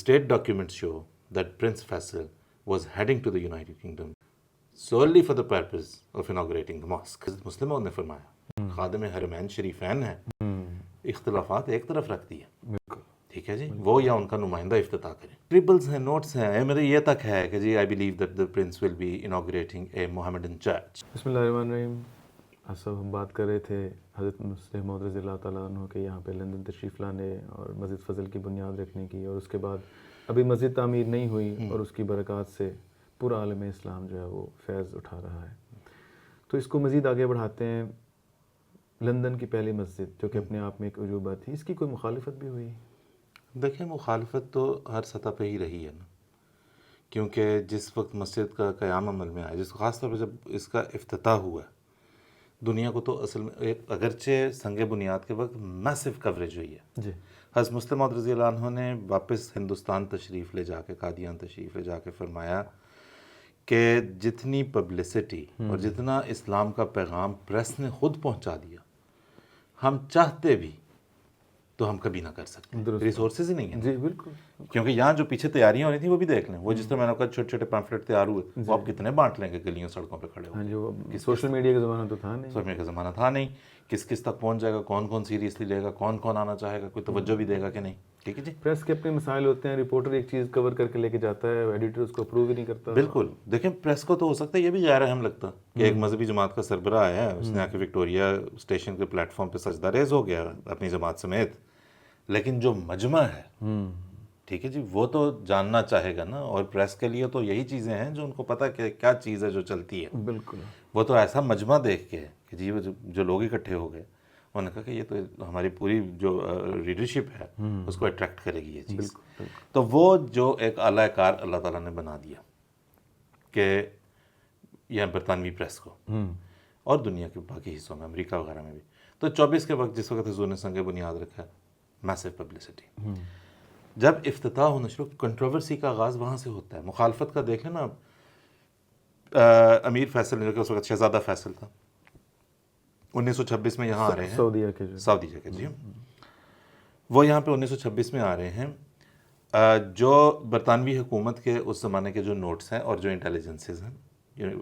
state documents show that Prince Faisal was heading to the United Kingdom solely for the purpose of inaugurating the mosque. مسلموں نے فرمایا خادم حرمین شریفین ہیں، اختلافات ایک طرف رکھ دیے، ٹھیک ہے جی، وہ یا ان کا نمائندہ افتتاح کریں. ٹریبلز ہیں، نوٹس ہیں، میرے یہ تک ہے کہ جی I believe that the prince will be inaugurating a Mohammedan church. بسم اللہ الرحمن الرحیم. اصل ہم بات کر رہے تھے حضرت مسلم موعود رضی اللہ تعالیٰ عنہ کے یہاں پہ لندن تشریف لانے اور مسجد فضل کی بنیاد رکھنے کی، اور اس کے بعد ابھی مسجد تعمیر نہیں ہوئی اور اس کی برکات سے پورا عالم اسلام جو ہے وہ فیض اٹھا رہا ہے. تو اس کو مزید آگے بڑھاتے ہیں. لندن کی پہلی مسجد جو کہ اپنے آپ میں ایک عجوبہ تھی، اس کی کوئی مخالفت بھی ہوئی؟ دیکھیں مخالفت تو ہر سطح پہ ہی رہی ہے نا، کیونکہ جس وقت مسجد کا قیام عمل میں آیا، جس خاص طور پہ جب اس کا افتتاح ہوا، دنیا کو تو اصل میں اگرچہ سنگ بنیاد کے وقت میسو کوریج ہوئی ہے. جی. حضرت مسلم موعود رضی اللہ عنہ نے واپس ہندوستان تشریف لے جا کے، قادیان تشریف لے جا کے فرمایا کہ جتنی پبلسٹی اور جتنا اسلام کا پیغام پریس نے خود پہنچا دیا، ہم چاہتے بھی تو ہم کبھی نہ کر سکتے، ریسورسز ہی نہیں ہیں. جی بالکل. کیونکہ یہاں جو پیچھے تیاریاں ہو رہی تھیں وہ بھی دیکھ لیں، وہ جس طرح میں نے کہا چھوٹے چھوٹے پamphlet تیار ہوئے، وہ آپ کتنے بانٹ لیں گے گلیوں سڑکوں پہ کھڑے ہو. ہاں جی، وہ سوشل میڈیا کا زمانہ تو تھا نہیں. سوشل میڈیا کا زمانہ تھا نہیں، کس کس تک پہنچ جائے گا، کون کون سیریسلی لے گا، کون کون آنا چاہے گا، کوئی توجہ بھی دے گا کہ نہیں. ٹھیک ہے جی. پریس کے اپنے مسائل ہوتے ہیں، رپورٹر ایک چیز کور کر کے لے کے جاتا ہے، ایڈیٹر اس کو اپروو ہی نہیں کرتا. بالکل. دیکھیں پریس کو تو ہو سکتا ہے یہ بھی غیر اہم لگتا کہ ایک مذہبی جماعت کا سربراہ ہے، اس نے آ کے وکٹوریا اسٹیشن کے پلیٹ فارم پہ سجدہ ریز ہو گیا اپنی جماعت سمیت، لیکن جو مجمع ہے ٹھیک ہے جی وہ تو جاننا چاہے گا نا. اور پریس کے لیے تو یہی چیزیں ہیں جو ان کو پتہ کہ کیا چیز ہے جو چلتی ہے. بالکل. وہ تو ایسا مجمع دیکھ کے کہ جی وہ جو لوگ اکٹھے ہو گئے، انہوں نے کہا کہ یہ تو ہماری پوری جو ریڈرشپ ہے اس کو اٹریکٹ کرے گی یہ چیز. تو وہ جو ایک اعلیٰ کار اللہ تعالیٰ نے بنا دیا کہ یہ برطانوی پریس کو اور دنیا کے باقی حصوں میں، امریکہ وغیرہ میں بھی، تو 24 کے وقت جس وقت حضور نے سنگ بنیاد رکھا، میسو پبلسٹی. جب افتتاح ہونا شروع، کنٹروورسی کا آغاز وہاں سے ہوتا ہے. مخالفت کا دیکھ لیں نا، امیر فیصل نے جو کہ اس وقت شہزادہ فیصل تھا، 1926 میں یہاں آ رہے ہیں، سعودیہ کے جی، وہ یہاں پہ 1926 میں آ رہے ہیں. جو برطانوی حکومت کے اس زمانے کے جو نوٹس ہیں اور جو انٹیلیجنسز ہیں،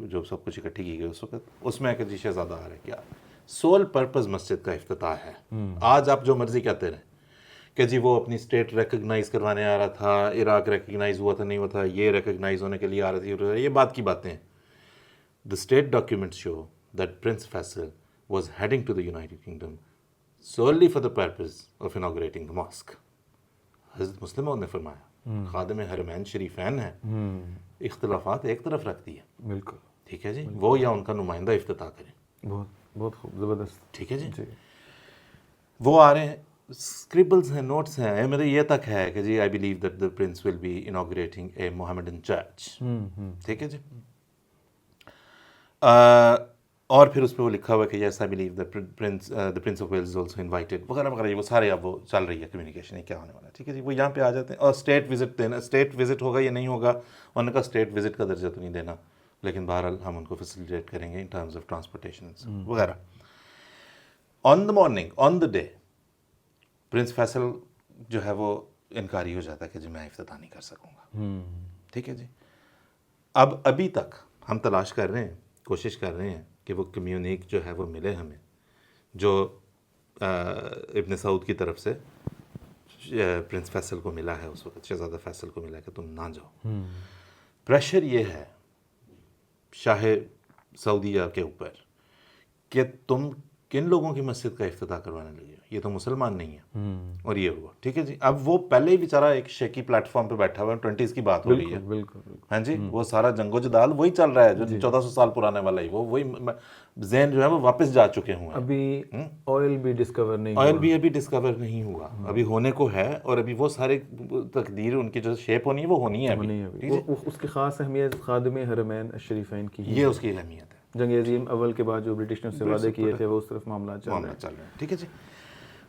جو سب کچھ اکٹھی کی گئی اس وقت، اس میں کہ جی شہزادہ آ رہے کیا سول پرپز مسجد کا افتتاح ہے. آج آپ جو مرضی کہتے رہیں کہ جی وہ اپنی اسٹیٹ ریکگنائز کروانے آ رہا تھا، عراق ریکگنائز ہوا تھا نہیں ہوا تھا، یہ ریکگنائز ہونے کے لیے آ رہی تھی، یہ بات کی باتیں ہیں. The state documents show that Prince Faisal was heading to the United Kingdom solely for the purpose of inaugurating the mosque. حضرت مسلم موعود نے فرمایا خادم حرمین شریفین ہیں، اختلافات ایک طرف رکھ دیے. بالکل. ٹھیک ہے جی، وہ یا ان کا نمائندہ افتتاح کریں. بہت خوب، زبردست. ٹھیک ہے جی. وہ آ رہے ہیں، اسکریبلز ہیں، نوٹس ہیں، میرے یہ تک ہے کہ جی I believe that the prince will be inaugurating a Mohammedan church. ٹھیک ہے جی. اور پھر اس پہ وہ لکھا ہوا ہے کہ yes I believe that the Prince of Wales is also invited وغیرہ وغیرہ. وہ سارے اب وہ چل رہی ہے کمیونیکیشن، یہ کیا ہونے والا ہے. ٹھیک ہے جی. وہ یہاں پہ آ جاتے ہیں اور اسٹیٹ وزٹ دینا، اسٹیٹ وزٹ ہوگا یا نہیں ہوگا، انہوں نے کہا اسٹیٹ وزٹ کا درجہ تو نہیں دینا، لیکن بہرحال ہم ان کو فیسیلیٹیٹ کریں گے ان ٹرمز آف ٹرانسپورٹیشن وغیرہ. On the morning, on the day, Prince Faisal جو ہے وہ انکاری ہو جاتا ہے کہ جی میں افتتاح نہیں کر سکوں گا. ٹھیک ہے جی. اب ابھی تک ہم تلاش کر رہے ہیں، کوشش کر رہے ہیں کہ وہ کمیونیک جو ہے وہ ملے ہمیں، جو ابن سعود کی طرف سے پرنس فیصل کو ملا ہے، اس وقت شہزادہ فیصل کو ملا ہے کہ تم نہ جاؤ. پریشر یہ ہے شاہ سعودیہ کے اوپر کہ تم کن لوگوں کی مسجد کا افتتاح کروانے لگے، یہ تو مسلمان نہیں ہے. اور یہ ہوا. ٹھیک ہے جی. اب وہ پہلے ہی بیچارہ ایک شیکی پلیٹ فارم پہ بیٹھا ہوا ہے، 20s کی بات ہو رہی ہے. بالکل. ہاں جی. وہ سارا جنگ و جدال وہی چل رہا ہے جو 1400 سال پرانے والا ہی، وہی ذہن جو ہے وہ واپس جا چکے ہوئے ہیں. ابھی آئل بھی ڈسکور نہیں، آئل بھی ابھی ڈسکور نہیں ہوا، ابھی ہونے کو ہے. اور ابھی وہ سارے تقدیر ان کی جو شیپ ہونی ہے وہ ہونی ہے ابھی. اس کی خاص اہمیت خادم حرمین الشریفین کی، یہ اس کی اہمیت ہے. جنگ عظیم اول کے بعد جو برٹش نے اس سے وعدے کیے تھے وہ اس طرف معاملات چل رہے ہیں. ٹھیک ہے جی.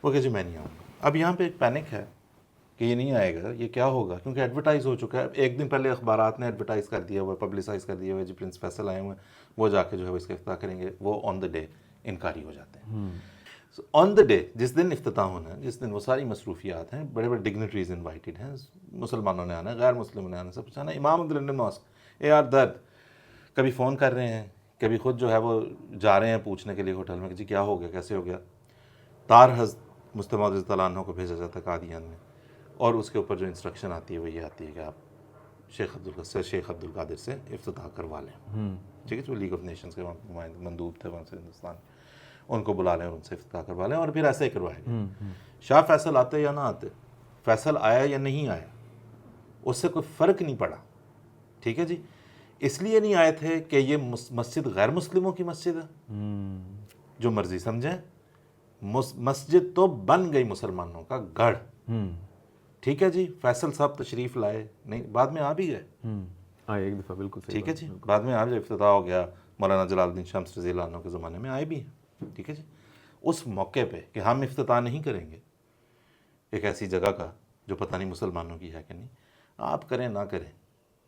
وہ کہ جی میں نہیں آؤں گا. اب یہاں پہ ایک پینک ہے کہ یہ نہیں آئے گا، یہ کیا ہوگا، کیونکہ ایڈورٹائز ہو چکا ہے. ایک دن پہلے اخبارات نے ایڈورٹائز کر دیا ہوا ہے، پبلسائز کر دیا ہوا ہے جی پرنس فیصل آئے ہوئے ہیں، وہ جا کے جو ہے وہ اس کا افتتاح کریں گے. وہ آن دا ڈے انکاری ہو جاتے ہیں. آن دا ڈے جس دن افتتاح ہونا ہے، جس دن وہ ساری مصروفیات ہیں، بڑے بڑے ڈگنیٹریز انوائٹیڈ ہیں، مسلمانوں نے آنا ہے، غیر مسلموں نے آنا ہے، سب کچھ آنا ہے. امام عبد لندن ماسک AR درد کبھی فون کر رہے ہیں، کبھی خود جو ہے وہ جا رہے ہیں پوچھنے کے لیے ہوٹل میں کہ جی کیا ہو گیا، کیسے ہو گیا. طاہر حضرت مصطفیٰ رضی اللہ عنہ کو بھیجا جاتا ہے قادیان میں، اور اس کے اوپر جو انسٹرکشن آتی ہے وہ یہ آتی ہے کہ آپ شیخ عبد القادر سے افتتاح کروا لیں. ٹھیک ہے، جو لیگ آف نیشنز کے مندوب تھے وہاں سے ہندوستان، ان کو بلا لیں اور ان سے افتتاح کروا لیں، اور پھر ایسے ہی کروائے گا. شاہ فیصل آتے یا نہ آتے، فیصل آیا یا نہیں آیا، اس سے کوئی فرق نہیں پڑا. ٹھیک ہے جی، اس لیے نہیں آئے تھے کہ یہ مسجد غیر مسلموں کی مسجد ہے، جو مرضی سمجھیں. مسجد تو بن گئی مسلمانوں کا گڑھ. ٹھیک ہے جی، فیصل صاحب تشریف لائے نہیں، بعد میں آ بھی گئے. آئے ایک دفعہ، بالکل صحیح. ٹھیک ہے جی، بعد میں آپ جب افتتاح ہو گیا مولانا جلال الدین شمس رضی اللہ عنہ کے زمانے میں آئے بھی ہیں. ٹھیک ہے جی، اس موقع پہ کہ ہم افتتاح نہیں کریں گے ایک ایسی جگہ کا جو پتہ نہیں مسلمانوں کی ہے کہ نہیں، آپ کریں نہ کریں.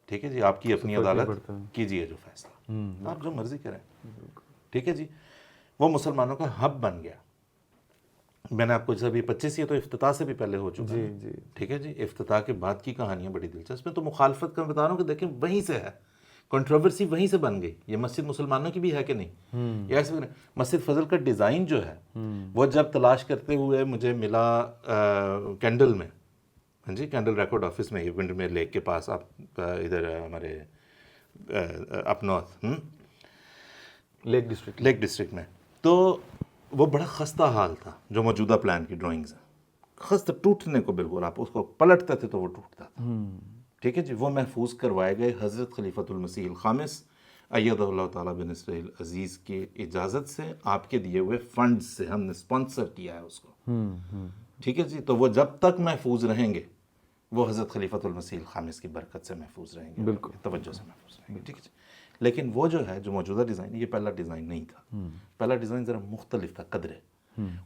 ٹھیک ہے جی، آپ کی اپنی عدالت، کیجیے جو فیصلہ، آپ جو مرضی کریں. ٹھیک ہے جی، وہ مسلمانوں کا ہب بن گیا. میں نے آپ کو جیسا بھی 25 یہ تو افتتاح سے بھی پہلے ہو چکا ہے. ٹھیک ہے جی، افتتاح کے بعد کی کہانیاں بڑی دلچسپ ہیں. تو مخالفت کا بتا رہا ہوں کہ دیکھیں وہیں سے ہے، کنٹروورسی وہیں سے بن گئی. یہ مسجد مسلمانوں کی بھی ہے کہ نہیں، یہ ایسے مسجد فضل کا ڈیزائن جو ہے وہ جب تلاش کرتے ہوئے مجھے ملا کینڈل میں، ہاں جی، کینڈل ریکارڈ آفس میں، یہ ونڈر میئر لیک کے پاس، آپ ادھر ہمارے اپ نارتھ لیک ڈسٹرکٹ میں. تو وہ بڑا خستہ حال تھا جو موجودہ پلان کی ڈرائنگز ہیں، خستہ ٹوٹنے کو بالکل، آپ اس کو پلٹتے تھے تو وہ ٹوٹتا تھا. ٹھیک ہے جی، وہ محفوظ کروائے گئے حضرت خلیفۃ المسیح الخامس ایدہ اللہ تعالیٰ بنصرہ العزیز کی اجازت سے، آپ کے دیے ہوئے فنڈ سے ہم نے اسپانسر کیا ہے اس کو. ٹھیک ہے جی، تو وہ جب تک محفوظ رہیں گے وہ حضرت خلیفۃ المسیح الخامس کی برکت سے محفوظ رہیں گے، بالکل توجہ سے محفوظ رہیں گے. ٹھیک ہے جی، لیکن وہ جو ہے جو موجودہ ڈیزائن، یہ پہلا ڈیزائن نہیں تھا. پہلا ڈیزائن ذرا مختلف تھا قدرے.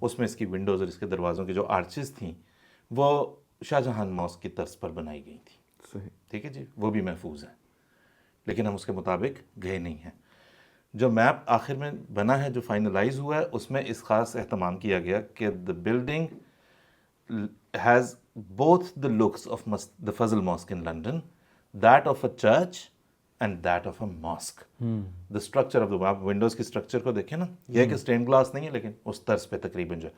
اس میں اس کی ونڈوز اور اس کے دروازوں کی جو آرچز تھیں وہ شاہ جہان ماسک کی طرز پر بنائی گئی تھی. صحیح. ٹھیک ہے جی، وہ بھی محفوظ ہیں، لیکن ہم اس کے مطابق گئے نہیں ہیں. جو میپ آخر میں بنا ہے، جو فائنلائز ہوا ہے، اس میں اس خاص اہتمام کیا گیا کہ the building has both the looks of the Fazl Mosque in London, that of a church and that of a mosque. The structure of the آپ ونڈوز کی اسٹرکچر کو دیکھیں نا، یہ ہے کہ اسٹین گلاس نہیں ہے لیکن اس طرز پہ تقریباً جو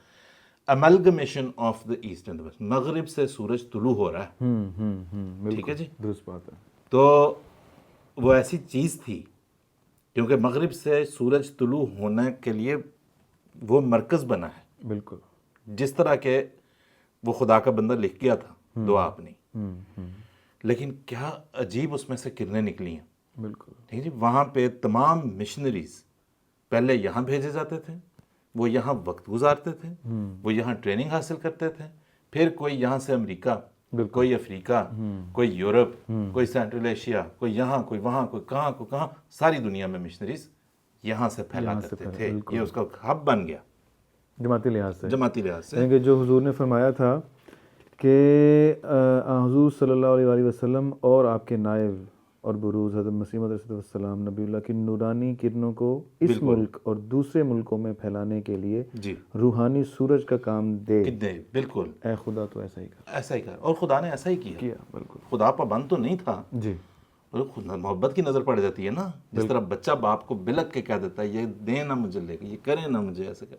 amalgamation of the east and the west، مغرب سے سورج طلوع ہو رہا ہے. ٹھیک ہے جی، درست بات ہے. تو وہ ایسی چیز تھی کیونکہ مغرب سے سورج طلوع ہونے کے لیے وہ مرکز بنا ہے، بالکل جس طرح کہ وہ خدا کا بندہ لکھ گیا تھا دعا اپنی. لیکن کیا عجیب اس میں سے کرنیں نکلی ہیں. بالکل. ٹھیک ہے، وہاں پہ تمام مشنریز پہلے یہاں بھیجے جاتے تھے، وہ یہاں وقت گزارتے تھے، وہ یہاں ٹریننگ حاصل کرتے تھے، پھر کوئی یہاں سے امریکہ، کوئی افریقہ، کوئی یورپ، کوئی سینٹرل ایشیا، کوئی یہاں، کوئی وہاں، کوئی کہاں، کوئی کہاں، ساری دنیا میں مشنریز یہاں سے پھیلا کرتے تھے. یہ اس کا ہب بن گیا جماعتی لحاظ سے. جماعتی لحاظ سے. یعنی کہ جو حضور نے فرمایا تھا کہ حضور صلی اللہ علیہ وآلہ وسلم اور آپ کے نائب اور بروز حضرت مسیح موعود علیہ السلام نبی اللہ کی نورانی کرنوں کو اس ملک اور دوسرے ملکوں میں پھیلانے کے لیے جی روحانی سورج کا کام دے. بالکل، اے خدا تو ایسا ہی کر، ایسا ہی کر. اور خدا نے ایسا ہی کیا. بالکل. خدا پابند تو نہیں تھا جی، محبت کی نظر پڑ جاتی ہے نا. جس طرح بچہ باپ کو بلک کے کہہ دیتا ہے یہ دیں نہ مجھے لے کے، یہ کریں نہ مجھے، ایسے کہ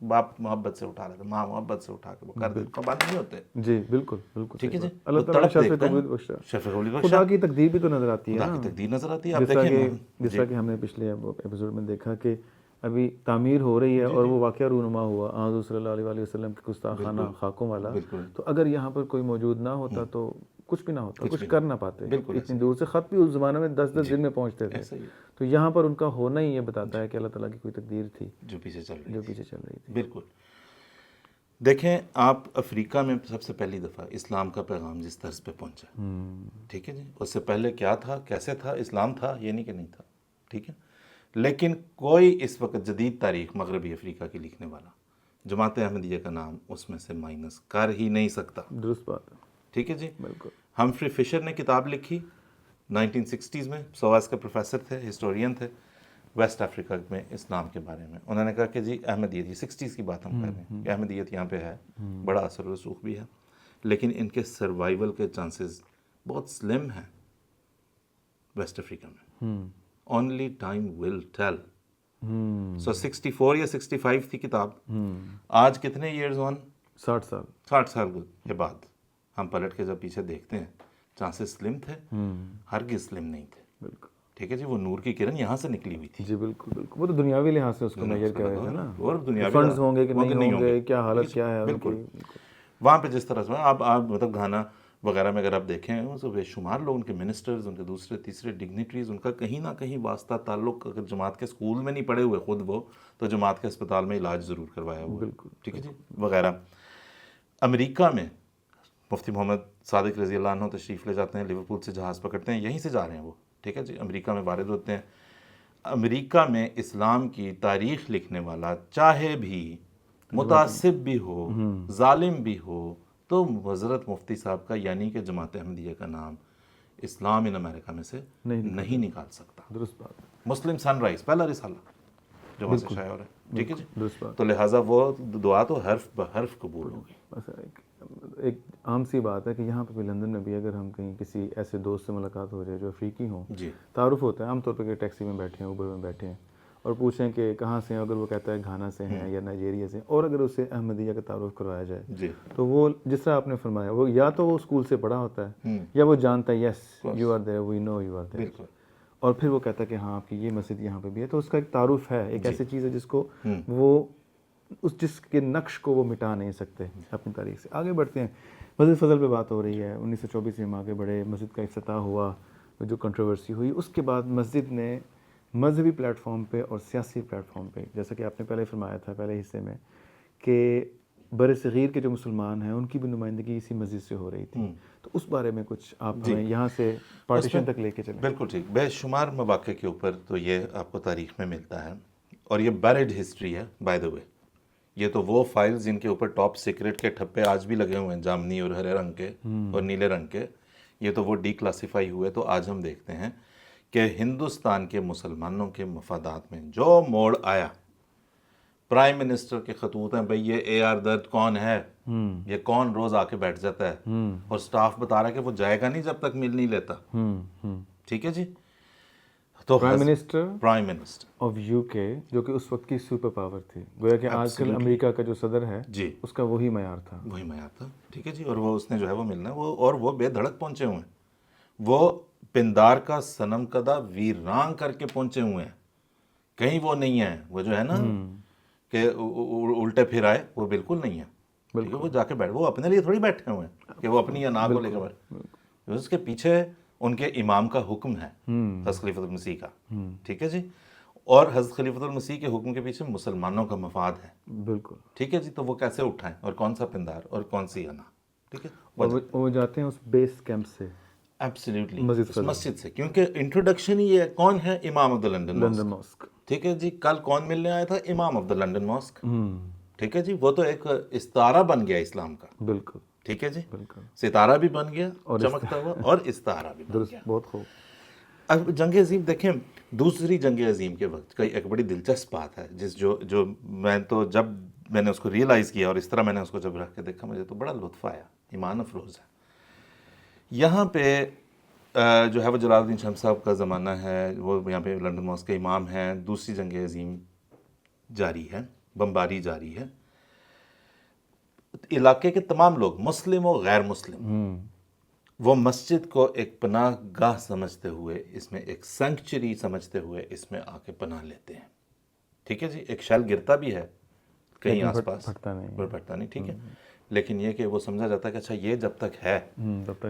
باپ محبت سے اٹھا لیتا، ماں محبت سے اٹھا کے وہ کر دیتے، پابند نہیں ہوتے. جی بالکل بالکل. ٹھیک ہے جی، اللہ تعالیٰ شفیع قبول بخشا، خدا کی تقدیر بھی تو نظر آتی ہے نا. خدا کی تقدیر نظر آتی ہے. آپ دیکھیں جس طرح کہ ہم نے پچھلے ایپیسوڈ میں دیکھا کہ ابھی تعمیر ہو رہی ہے اور وہ واقعہ رونما ہوا حضور صلی اللہ علیہ وآلہ وسلم کے گستاخانہ خاکوں والا. تو اگر یہاں پر کوئی موجود نہ ہوتا تو کچھ بھی نہ ہوتا، کچھ کر نہ پاتے. اتنی دور سے خط بھی اس زمانے میں 10 دن میں پہنچتے تھے. تو یہاں پر ان کا ہونا ہی یہ بتاتا ہے کہ اللہ تعالیٰ کی کوئی تقدیر تھی جو پیچھے چل رہی تھی. بالکل. دیکھیں آپ افریقہ میں سب سے پہلی دفعہ اسلام کا پیغام جس طرز پہ پہنچا، ٹھیک ہے جی، اس سے پہلے کیا تھا، کیسے تھا، اسلام تھا یہ نہیں کہ نہیں تھا. ٹھیک ہے، لیکن کوئی اس وقت جدید تاریخ مغربی افریقہ کی لکھنے والا جماعت احمدیہ کا نام اس میں سے مائنس کر ہی نہیں سکتا. درست بات ہے. ٹھیک ہے جی، بالکل. ہمفری فشر نے کتاب لکھی 1960s میں، سواس کے پروفیسر تھے، ہسٹورین تھے. ویسٹ افریقہ میں اسلام کے بارے میں. انہوں نے کہا کہ جی احمدیت، یہ 60s کی بات ہم کر رہے ہیں کہ احمدیت یہاں پہ ہے، بڑا اثر و رسوخ بھی ہے، لیکن ان کے سروائیول کے چانسز بہت سلم ہیں ویسٹ افریقہ میں. Only time will tell. So 64 یا 65 تھی کتاب، آج کتنے ایئرز آن؟ 60 سال 60 سال کے بعد ہم پلٹ کے جب پیچھے دیکھتے ہیں، چانسز سلم تھے؟ ہرگز سلم نہیں تھے. بالکل ٹھیک ہے جی، وہ نور کی کرن یہاں سے نکلی ہوئی تھی. جی بالکل بالکل. وہ تو دنیاوی لحاظ سے اس کو میجر کر رہے تھے نا، اور دنیاوی فنڈز ہوں گے کہ نہیں ہوں گے، کیا حالت کیا ہے. بالکل. وہاں پہ جس طرح سے آپ مطلب گھانا وغیرہ میں اگر آپ دیکھیں تو بے شمار لوگ، ان کے منسٹرز، ان کے دوسرے تیسرے ڈگنیٹریز، ان کا کہیں نہ کہیں واسطہ تعلق، اگر جماعت کے اسکول میں نہیں پڑھے ہوئے خود وہ، تو جماعت کے اسپتال میں علاج ضرور کروایا ہوا. بالکل. ٹھیک ہے جی، وغیرہ. امریکہ میں مفتی محمد صادق رضی اللہ عنہ تشریف لے جاتے ہیں، لیورپول سے جہاز پکڑتے ہیں، یہیں سے جا رہے ہیں وہ. ٹھیک ہے جی، امریکہ میں وارد ہوتے ہیں. امریکہ میں اسلام کی تاریخ لکھنے والا چاہے بھی متعصب بھی ہو، ظالم بھی ہو، تو حضرت مفتی صاحب کا یعنی کہ جماعت احمدیہ کا نام اسلام ان امریکہ میں سے نہیں نکال سکتا. درست بات. مسلم سن رائز پہلا رسالہ جو وہاں سے شائع ہو رہا ہے. ٹھیک ہے جی، درست بات. تو لہٰذا وہ دعا تو حرف بحرف قبول ہوگی. بس ایک عام سی بات ہے کہ یہاں پہ بھی لندن میں بھی اگر ہم کہیں کسی ایسے دوست سے ملاقات ہو جائے جو افریقی ہوں، جی تعارف ہوتا ہے عام طور پہ کہ ٹیکسی میں بیٹھے ہیں، اوبر میں بیٹھے ہیں، اور پوچھیں کہ کہاں سے ہیں، اگر وہ کہتا ہے گھانا سے ہیں یا نائجیریا سے، اور اگر اسے احمدیہ کا تعارف کروایا جائے جی تو وہ جس طرح آپ نے فرمایا، وہ یا تو وہ اسکول سے پڑھا ہوتا ہے یا وہ جانتا ہے yes you are there, we know you are there, بالکل. اور پھر وہ کہتا ہے کہ ہاں آپ کی یہ مسجد یہاں پہ بھی ہے. تو اس کا ایک تعارف ہے، ایک ایسی چیز ہے جس کو وہ جس کے نقش کو وہ مٹا نہیں سکتے اپنی تاریخ سے. آگے بڑھتے ہیں، مسجد فضل پہ بات ہو رہی ہے. 1924 میں ہم آگے بڑھے، مسجد کا افتتاح ہوا، جو کنٹروورسی ہوئی، اس کے بعد مسجد نے مذہبی پلیٹ فارم پہ اور سیاسی پلیٹ فارم پہ، جیسا کہ آپ نے پہلے فرمایا تھا پہلے حصے میں کہ بر صغیر کے جو مسلمان ہیں ان کی بھی نمائندگی اسی مسجد سے ہو رہی تھی. تو اس بارے میں کچھ آپ ہمیں یہاں سے پارٹیشن تک لے کے چلیں. بالکل ٹھیک. بے شمار مواقع کے اوپر تو یہ آپ کو تاریخ میں ملتا ہے، اور یہ بیریڈ ہسٹری ہے بائی دا وے. یہ تو وہ فائلز جن کے اوپر ٹاپ سیکرٹ کے ٹھپے آج بھی لگے ہوئے ہیں، جامنی اور ہرے رنگ کے اور نیلے رنگ کے. یہ تو وہ ڈی کلاسیفائی ہوئے. تو آج ہم دیکھتے ہیں کہ ہندوستان کے مسلمانوں کے مفادات میں جو موڑ آیا، پرائم منسٹر کے خطوط ہیں، بھئی یہ اے آر درد کون ہے، یہ کون روز آ کے بیٹھ جاتا ہے، اور سٹاف بتا رہا ہے کہ وہ جائے گا نہیں جب تک مل نہیں لیتا. ٹھیک ہے جی. تو پرائم منسٹر آف یو کے، جو کہ اس وقت کی سپر پاور تھی، گویا کہ آج کل امریکہ کا جو صدر ہے جی، اس کا وہی معیار تھا. ٹھیک ہے جی. اور وہ اس نے جو ہے وہ ملنا ہے، اور وہ بے دھڑک پہنچے ہوئے ہیں. وہ پندار کا صنم کدہ ویران کر کے پہنچے ہوئے ہیں. کہیں وہ نہیں ہیں وہ جو ہے نا کہ الٹے پھر آئے، وہ بالکل نہیں ہے. وہ جا کے بیٹھ، وہ اپنے لیے تھوڑی بیٹھے ہوئے ہیں کہ وہ اپنی انا کو لے کے بیٹھے. اس کے پیچھے ان کے امام کا حکم ہے، حضرت خلیفۃ المسیح کا. ٹھیک ہے جی. اور حضرت خلیفۃ المسیح کے حکم کے پیچھے مسلمانوں کا مفاد ہے. بالکل. ٹھیک ہے جی. تو وہ کیسے اٹھائیں، اور کون سا پندار اور کون سی انا. ٹھیک ہے. وہ جاتے ہیں اس بیس کیمپ سے، ایبسلیوٹلی مسجد سے، کیونکہ انٹروڈکشن ہی ہے. کون ہے؟ امام آف دا لنڈن ماسک. ٹھیک ہے جی. کل کون ملنے آیا تھا؟ امام آف دا لنڈن ماسک. ٹھیک ہے جی. وہ تو ایک استعارہ بن گیا اسلام کا. بالکل. ٹھیک ہے جی. بالکل. ستارہ بھی بن گیا چمکتا ہوا، اور استعارہ بھی بن گیا. بہت خوب. اب جنگ عظیم دیکھیں، دوسری جنگ عظیم کے وقت کا ایک بڑی دلچسپ بات ہے، جو میں تو جب میں نے اس کو ریئلائز کیا اور اس طرح میں نے اس کو جب رکھ کے دیکھا، مجھے تو بڑا لطف آیا، ایمان افروز ہے. یہاں پہ جو ہے وہ جلال الدین شمس صاحب کا زمانہ ہے، وہ یہاں پہ لنڈن ماسک کے امام ہیں. دوسری جنگ عظیم جاری ہے، بمباری جاری ہے. علاقے کے تمام لوگ، مسلم و غیر مسلم، وہ مسجد کو ایک پناہ گاہ سمجھتے ہوئے، اس میں ایک سینکچری سمجھتے ہوئے اس میں آ کے پناہ لیتے ہیں. ٹھیک ہے جی. ایک شیل گرتا بھی ہے کہیں آس پاس، پھٹتا نہیں. ٹھیک ہے. لیکن یہ کہ وہ سمجھا جاتا ہے کہ اچھا یہ جب تک ہے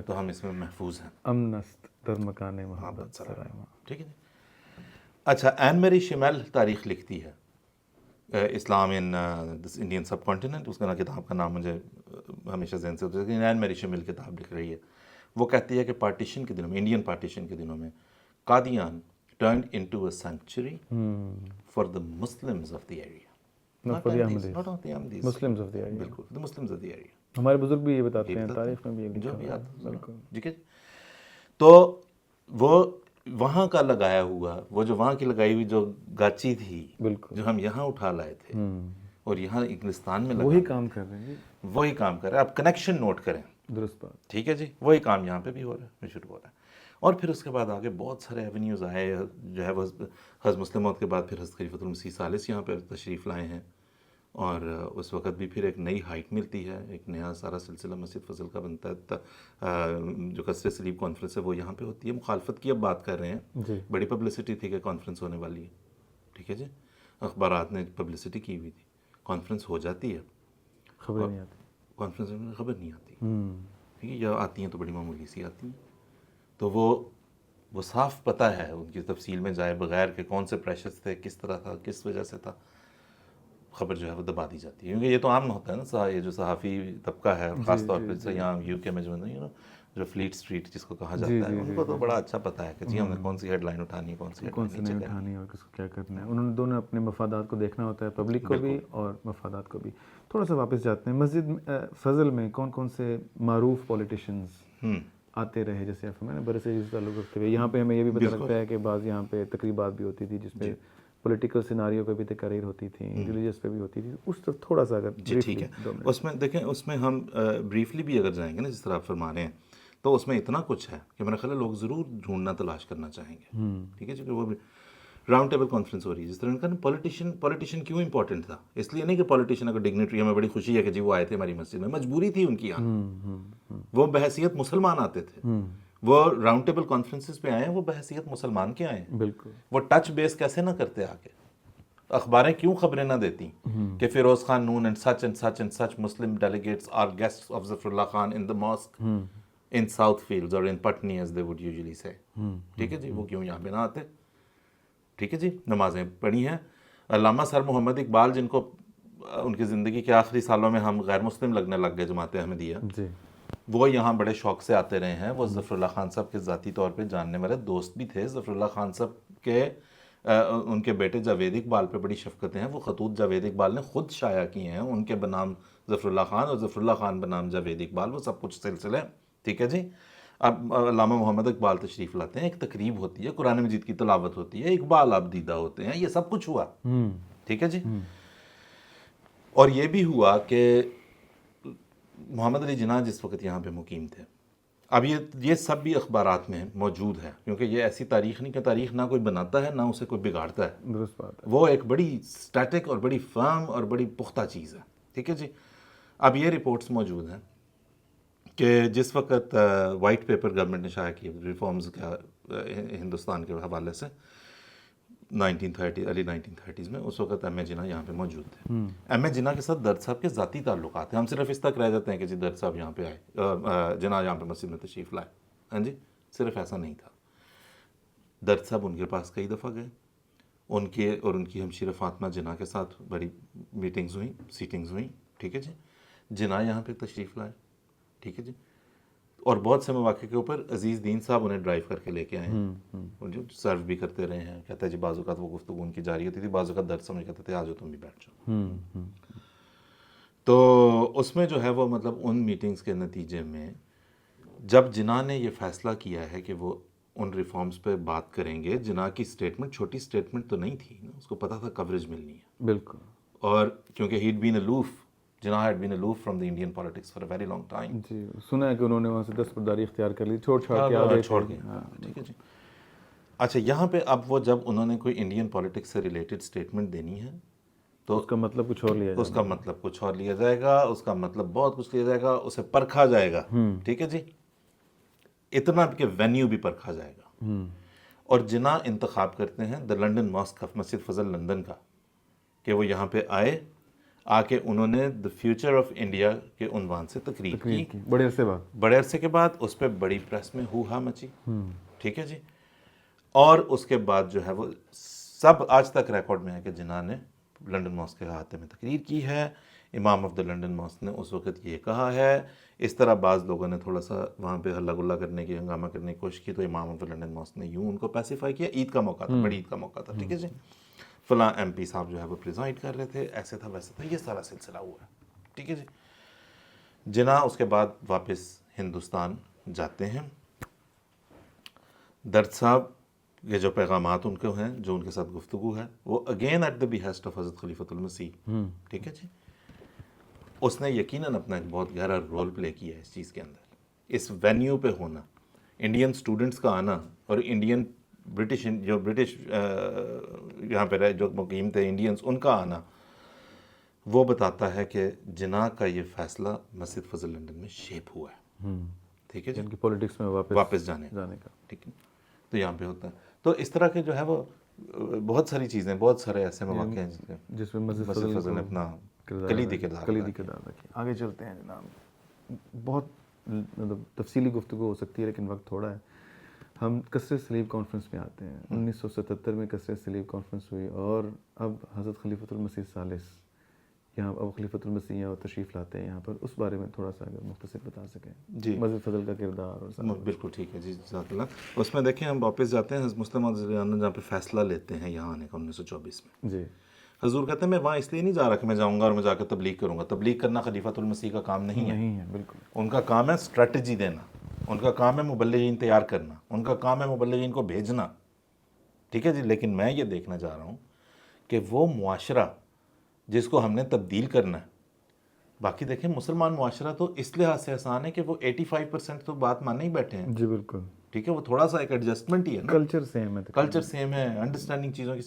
تو ہم اس میں محفوظ ہیں. امن است در مکان محبت سرائے. ٹھیک ہے جی. اچھا، این میری شمیل تاریخ لکھتی ہے، اسلام ان انڈین سب کانٹیننٹ. اس کا کتاب کا نام مجھے ہمیشہ ذہن سے ہوتا ہے، لیکن این میری شمیل کتاب لکھ رہی ہے. وہ کہتی ہے کہ پارٹیشن کے دنوں میں، انڈین پارٹیشن کے دنوں میں، Qadian turned into a sanctuary for the Muslims of the area. Muslims of the area. بالکل، the Muslims of the area. ہمارے بزرگ بھی یہ بتاتے ہیں، تاریخ میں بھی جو بھی آتا ہے. ٹھیک ہے. تو وہ وہاں کا لگایا ہوا، وہ جو وہاں کی لگائی ہوئی جو گاچی تھی، بالکل جو ہم یہاں اٹھا لائے تھے اور یہاں انگلستان میں وہی کام کر رہے ہیں. وہی کام کر رہے ہیں. آپ کنیکشن نوٹ کریں. درست بات. ٹھیک ہے جی، وہی کام یہاں پہ بھی ہو رہا ہے، شروع ہو رہا ہے. اور پھر اس کے بعد آگے بہت سارے ایونیوز آئے جو ہے وہ حضرت مسلم موت کے بعد پھر حضرت خلیفۃ المسیح ثالث یہاں پہ تشریف لائے ہیں، اور اس وقت بھی پھر ایک نئی ہائٹ ملتی ہے، ایک نیا سارا سلسلہ مسجد فضل کا بنتا ہے. جو قصر سلیب کانفرنس ہے وہ یہاں پہ ہوتی ہے. مخالفت کی اب بات کر رہے ہیں، جی بڑی پبلسٹی تھی کہ کانفرنس ہونے والی ہے. ٹھیک ہے جی، اخبارات نے پبلسٹی کی ہوئی تھی. کانفرنس ہو جاتی ہے، خبریں نہیں آتی. کانفرنس میں خبر نہیں آتی. ہوں ٹھیک ہے، یا آتی ہیں تو بڑی معمولی سی آتی ہیں. تو وہ صاف پتہ ہے، ان کی تفصیل میں جائے بغیر کہ کون سے پریشرز تھے، کس طرح تھا، کس وجہ سے تھا، خبر جو ہے وہ دبا دی جاتی ہے. کیونکہ یہ تو عام ہوتا ہے نا، یہ جو صحافی طبقہ ہے، اور خاص طور پہ یہاں یو کے میں جو فلیٹ اسٹریٹ جس کو کہا جاتا ہے، ان کو تو بڑا اچھا پتہ ہے کہ جی ہم نے کون سی ہیڈ لائن اٹھانی ہے، کون سی ہیڈ کون سے نہیں اٹھانی اور کس کو کیا کرنا ہے. انہوں نے دونوں اپنے مفادات کو دیکھنا ہوتا ہے، پبلک کو بھی اور مفادات کو بھی. تھوڑا سا واپس جاتے ہیں، مسجد فضل میں کون کون سے معروف پولیٹیشینز آتے رہے؟ جیسے آپ ہمیں برے سے تعلق رکھتے ہوئے یہاں پہ ہمیں یہ بھی پتہ لگتا ہے کہ بعض یہاں پہ تقریبات بھی ہوتی تھی جس پہ پولیٹیکل سیناریو پہ بھی تقاریر ہوتی تھیں، ریلیجس پہ بھی ہوتی تھی. اس طرف تھوڑا سا اگر جی ٹھیک ہے. اس میں دیکھیں، اس میں ہم بریفلی بھی اگر جائیں گے نا، جس طرح آپ فرما رہے ہیں، تو اس میں اتنا کچھ ہے کہ میرا خیال ہے لوگ ضرور ڈھونڈنا تلاش کرنا چاہیں گے. ٹھیک ہے جی، کہ وہ راؤنڈ ٹیبل کانفرنس ہو رہی ہے. جس طرح ان کا پولیٹیشین کیوں امپورٹنٹ تھا؟ اس لیے نہیں کہ پولیٹیشین اگر ڈگنیٹری، ہمیں بڑی خوشی ہے کہ جی وہ آئے تھے ہماری مسجد میں، مجبوری تھی ان کی آنا. وہ بحیثیت مسلمان آتے تھے، وہ راؤنڈ ٹیبل کانفرنسز پہ آئے ہیں، وہ بحیثیت مسلمان کے آئے ہیں. بالکل. وہ ٹچ بیس کیسے نہ کرتے آگے؟ اخباریں کیوں خبریں نہ دیتی کہ Feroz Khan Noon and such and such and such Muslim delegates are guests of Zafarullah Khan in the mosque in Southfields اور in Putney as they would usually say. ٹھیک ہے جی، وہ کیوں یہاں پہ نہ آتے؟ ٹھیک ہے جی، نمازیں پڑھی ہیں. علامہ سر محمد اقبال، جن کو ان کی زندگی کے آخری سالوں میں ہم غیر مسلم لگنے لگ گئے جماعت احمدیہ، جی وہ یہاں بڑے شوق سے آتے رہے ہیں. وہ ظفر اللہ خان صاحب کے ذاتی طور پہ جاننے والے دوست بھی تھے. ظفر اللہ خان صاحب کے ان کے بیٹے جاوید اقبال پہ بڑی شفقتیں ہیں. وہ خطوط جاوید اقبال نے خود شائع کیے ہیں، ان کے بنام ظفر اللہ خان اور ظفر اللہ خان بنام جاوید اقبال، وہ سب کچھ سلسلے. ٹھیک ہے جی. اب علامہ محمد اقبال تشریف لاتے ہیں، ایک تقریب ہوتی ہے، قرآن مجید کی تلاوت ہوتی ہے، اقبال آپ دیدہ ہوتے ہیں، یہ سب کچھ ہوا. ٹھیک ہے جی. اور یہ بھی ہوا کہ محمد علی جناح جس وقت یہاں پہ مقیم تھے. اب یہ سب بھی اخبارات میں موجود ہے، کیونکہ یہ ایسی تاریخ نہیں کہ تاریخ نہ کوئی بناتا ہے نہ اسے کوئی بگاڑتا ہے. درست بات ہے. وہ ایک بڑی سٹیٹک اور بڑی فرم اور بڑی پختہ چیز ہے. ٹھیک ہے جی. اب یہ رپورٹس موجود ہیں کہ جس وقت وائٹ پیپر گورنمنٹ نے شائع کیا ریفارمز کا ہندوستان کے حوالے سے 1930 ارلی 1930s میں، اس وقت ایم اے جناح یہاں پہ موجود تھے. ایم اے جناح کے ساتھ درد صاحب کے ذاتی تعلقات ہیں. ہم صرف اس تک رہ جاتے ہیں کہ جی درد صاحب یہاں پہ آئے، جناح یہاں پہ مسجد میں تشریف لائے. ہاں جی، صرف ایسا نہیں تھا. درد صاحب ان کے پاس کئی دفعہ گئے، ان کے اور ان کی ہمشیرہ فاطمہ جناح کے ساتھ بڑی میٹنگز ہوئیں، سیٹنگز ہوئیں. ٹھیک ہے جی. جناح یہاں پہ تشریف لائے. ٹھیک ہے جی. اور بہت سے مواقع کے اوپر عزیز دین صاحب انہیں ڈرائیو کر کے لے کے آئے ہیں، جو سرو بھی کرتے رہے ہیں. کہتا ہے جی بعض اوقات وہ گفتگو ان کی جاری ہوتی تھی، بعض اوقات درد سمجھ کہتے تھے آ جاؤ تم بھی بیٹھ جاؤ. تو اس میں جو ہے وہ مطلب ان میٹنگز کے نتیجے میں جب جناح نے یہ فیصلہ کیا ہے کہ وہ ان ریفارمز پہ بات کریں گے، جناح کی سٹیٹمنٹ چھوٹی سٹیٹمنٹ تو نہیں تھی، اس کو پتہ تھا کوریج ملنی ہے. بالکل. اور کیونکہ had been aloof, Jinnah had been aloof from the Indian politics for a very long time. جی سنا ہے کہ انہوں نے وہاں سے دستبرداری اختیار کر لی، چھوڑ کے آ گئے. ٹھیک ہے جی. اچھا، یہاں پہ اب وہ جب انہوں نے کوئی انڈین پالیٹکس سے ریلیٹڈ سٹیٹمنٹ دینی ہے تو اس کا مطلب کچھ اور لیا جائے گا. اس کا مطلب کچھ اور لیا جائے گا، اس کا مطلب بہت کچھ لیا جائے گا، اسے پرکھا جائے گا. ٹھیک ہے جی. اتنا کہ وینیو بھی پرکھا جائے گا. اور جناح انتخاب کرتے ہیں the London mask of Masjid Fazal London کا، کہ وہ یہاں پہ آئے، آ کے انہوں نے دا فیوچر آف انڈیا کے عنوان سے تقریر کی. بڑے عرصے کے بعد اس پہ بڑی پریس میں ہو ہا مچی. ٹھیک ہے جی. اور اس کے بعد جو ہے وہ سب آج تک ریکارڈ میں ہے کہ جناح نے لنڈن ماسک کے احاطے میں تقریر کی ہے. امام آف دا لنڈن ماسک نے اس وقت یہ کہا ہے. اس طرح بعض لوگوں نے تھوڑا سا وہاں پہ ہلا گلا کرنے کی، ہنگامہ کرنے کی کوشش کی، تو امام آف دا لنڈن ماسک نے یوں ان کو پیسیفائی کیا. عید کا موقع تھا، بڑی عید کا موقع تھا. ٹھیک ہے جی. فلاں ایم پی صاحب جو ہے وہ پریزائڈ کر رہے تھے، ایسے تھا ویسے تھا، یہ سارا سلسلہ ہوا ہے. ٹھیک ہے جی. جناح اس کے بعد واپس ہندوستان جاتے ہیں. درد صاحب یہ جو پیغامات ان کو ہیں, جو ان کے ساتھ گفتگو ہے, وہ اگین ایٹ دا بیہسٹ آف حضرت خلیفۃ المسیح. ٹھیک ہے جی. اس نے یقیناً اپنا ایک بہت گہرا رول پلے کیا ہے اس چیز کے اندر. اس وینیو پہ ہونا, انڈین اسٹوڈنٹس کا آنا, اور انڈین برٹش یہاں پہ رہے جو مقیم تھے انڈینس, ان کا آنا, وہ بتاتا ہے کہ جناح کا یہ فیصلہ مسجد فضل لندن میں شیپ ہوا ہے. ٹھیک ہے جی. ان کی پولیٹکس میں واپس جانے کا. ٹھیک ہے. تو یہاں پہ ہوتا ہے. تو اس طرح کے جو ہے وہ بہت ساری چیزیں, بہت سارے ایسے مواقع ہیں جس میں مسجد فضل نے اپنا کلیدی کردار رکھی. آگے چلتے ہیں جناب. بہت مطلب تفصیلی گفتگو ہو سکتی ہے لیکن وقت تھوڑا ہے. ہم کثرت سلیب کانفرنس میں آتے ہیں. 1977 میں کثرت سلیب کانفرنس ہوئی, اور اب حضرت خلیفۃ المسیح ثالث یہاں, اب خلیفۃ المسیح یہاں تشریف لاتے ہیں یہاں پر. اس بارے میں تھوڑا سا اگر مختصر بتا سکیں جی. مسجد فضل کا کردار اور سب. بالکل ٹھیک ہے جی, جزاک اللہ. اس میں دیکھیں ہم واپس جاتے ہیں حضرت مسلم موعود رضی اللہ عنہ جہاں پہ فیصلہ لیتے ہیں یہاں آنے کا 1924 میں. جی. حضور کہتے ہیں میں وہاں اس لیے نہیں جا رہا کہ میں جاؤں گا اور میں جا کے تبلیغ کروں گا. تبلیغ کرنا خلیفۃ المسیح کا کام نہیں ہے. بالکل. ان کا کام ہے اسٹریٹجی دینا, ان کا کام ہے مبلغین تیار کرنا, ان کا کام ہے مبلغین کو بھیجنا. ٹھیک ہے جی. لیکن میں یہ دیکھنا چاہ رہا ہوں کہ وہ معاشرہ جس کو ہم نے تبدیل کرنا ہے, باقی دیکھیں مسلمان معاشرہ تو اس لحاظ سے آسان ہے کہ وہ 85% تو بات ماننے ہی بیٹھے ہیں. جی بالکل. ٹھیک ہے. وہ تھوڑا سا ایک ایڈجسٹمنٹ ہی ہے نا, کلچر سیم ہے, کلچر سیم ہے, انڈرسٹینڈنگ چیزوں کی.